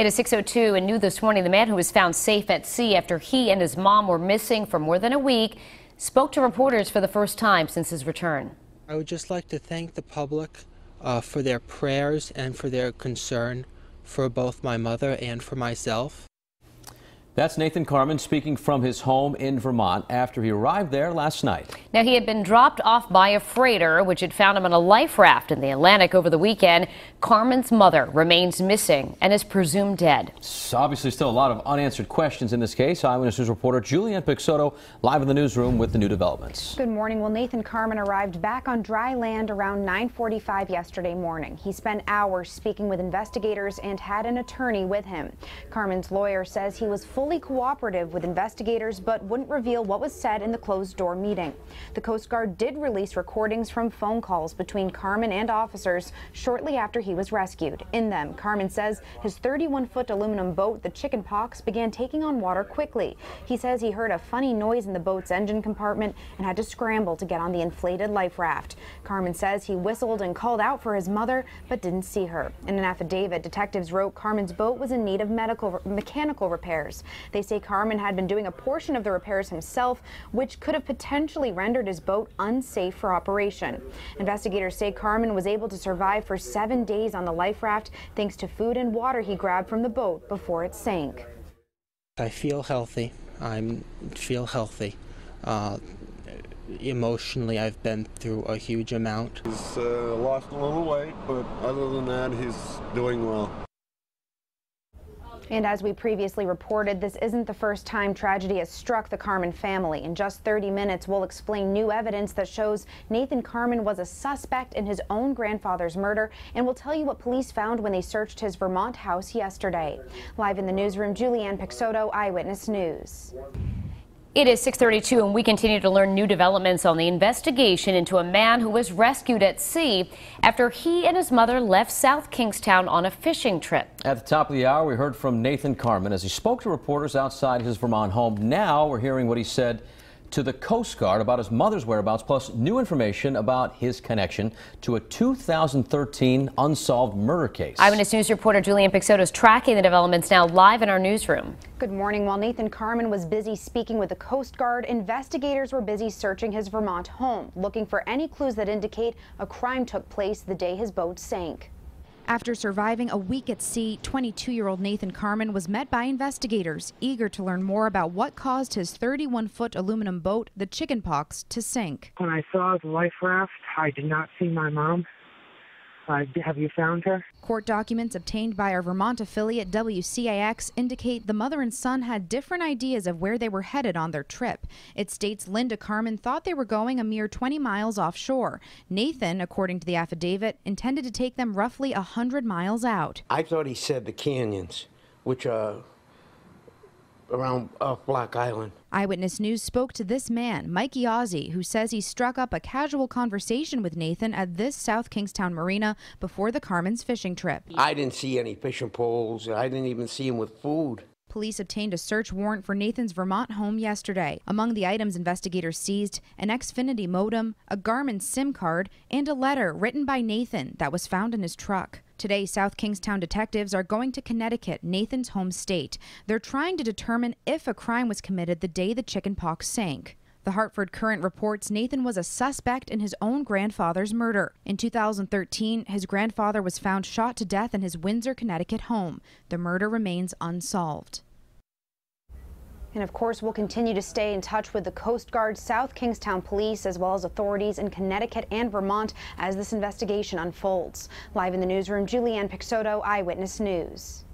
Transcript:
It is 6:02 and new this morning. The man who was found safe at sea after he and his mom were missing for more than a week spoke to reporters for the first time since his return. I would just like to thank the public for their prayers and for their concern for both my mother and for myself. That's Nathan Carman speaking from his home in Vermont after he arrived there last night. Now, he had been dropped off by a freighter, which had found him on a life raft in the Atlantic over the weekend. Carman's mother remains missing and is presumed dead. It's obviously still a lot of unanswered questions in this case. Eyewitness News reporter Julianne Pixoto live in the newsroom with the new developments. Good morning. Well, Nathan Carman arrived back on dry land around 9:45 yesterday morning. He spent hours speaking with investigators and had an attorney with him. Carman's lawyer says he was fully cooperative with investigators but wouldn't reveal what was said in the closed-door meeting. The Coast Guard did release recordings from phone calls between Carman and officers shortly after he was rescued. In them, Carman says his 31-foot aluminum boat, the Chicken Pox, began taking on water quickly. He says he heard a funny noise in the boat's engine compartment and had to scramble to get on the inflated life raft. Carman says he whistled and called out for his mother but didn't see her. In an affidavit, detectives wrote Carman's boat was in need of mechanical repairs. They say Carman had been doing a portion of the repairs himself, which could have potentially rendered his boat unsafe for operation. Investigators say Carman was able to survive for 7 days on the life raft thanks to food and water he grabbed from the boat before it sank. I feel healthy. Emotionally, I've been through a huge amount. He's lost a little weight, but other than that, he's doing well. And as we previously reported, this isn't the first time tragedy has struck the Carman family. In just 30 minutes, we'll explain new evidence that shows Nathan Carman was a suspect in his own grandfather's murder, and we'll tell you what police found when they searched his Vermont house yesterday. Live in the newsroom, Julianne Pixoto, Eyewitness News. It is 6:32 and we continue to learn new developments on the investigation into a man who was rescued at sea after he and his mother left South Kingstown on a fishing trip. At the top of the hour, we heard from Nathan Carman as he spoke to reporters outside his Vermont home. Now we're hearing what he said to the Coast Guard about his mother's whereabouts, plus new information about his connection to a 2013 unsolved murder case. Eyewitness News reporter Julianne Pixoto is tracking the developments now live in our newsroom. Good morning. While Nathan Carman was busy speaking with the Coast Guard, investigators were busy searching his Vermont home, looking for any clues that indicate a crime took place the day his boat sank. After surviving a week at sea, 22-year-old Nathan Carman was met by investigators, eager to learn more about what caused his 31-foot aluminum boat, the Chicken Pox, to sink. When I saw the life raft, I did not see my mom. Have you found her? Court documents obtained by our Vermont affiliate WCAX indicate the mother and son had different ideas of where they were headed on their trip. It states Linda Carman thought they were going a mere 20 miles offshore. Nathan, according to the affidavit, intended to take them roughly 100 miles out. I thought he said the canyons, which are around off Black Island. Eyewitness News spoke to this man, Mikey Ozzie, who says he struck up a casual conversation with Nathan at this South Kingstown marina before the Carman's fishing trip. I didn't see any fishing poles. I didn't even see him with food. Police obtained a search warrant for Nathan's Vermont home yesterday. Among the items investigators seized, an Xfinity modem, a Garmin SIM card, and a letter written by Nathan that was found in his truck. Today, South Kingstown detectives are going to Connecticut, Nathan's home state. They're trying to determine if a crime was committed the day the Chicken Pox sank. The Hartford Courant reports Nathan was a suspect in his own grandfather's murder. In 2013, his grandfather was found shot to death in his Windsor, Connecticut home. The murder remains unsolved. And of course, we'll continue to stay in touch with the Coast Guard, South Kingstown Police, as well as authorities in Connecticut and Vermont as this investigation unfolds. Live in the newsroom, Julianne Pixoto, Eyewitness News.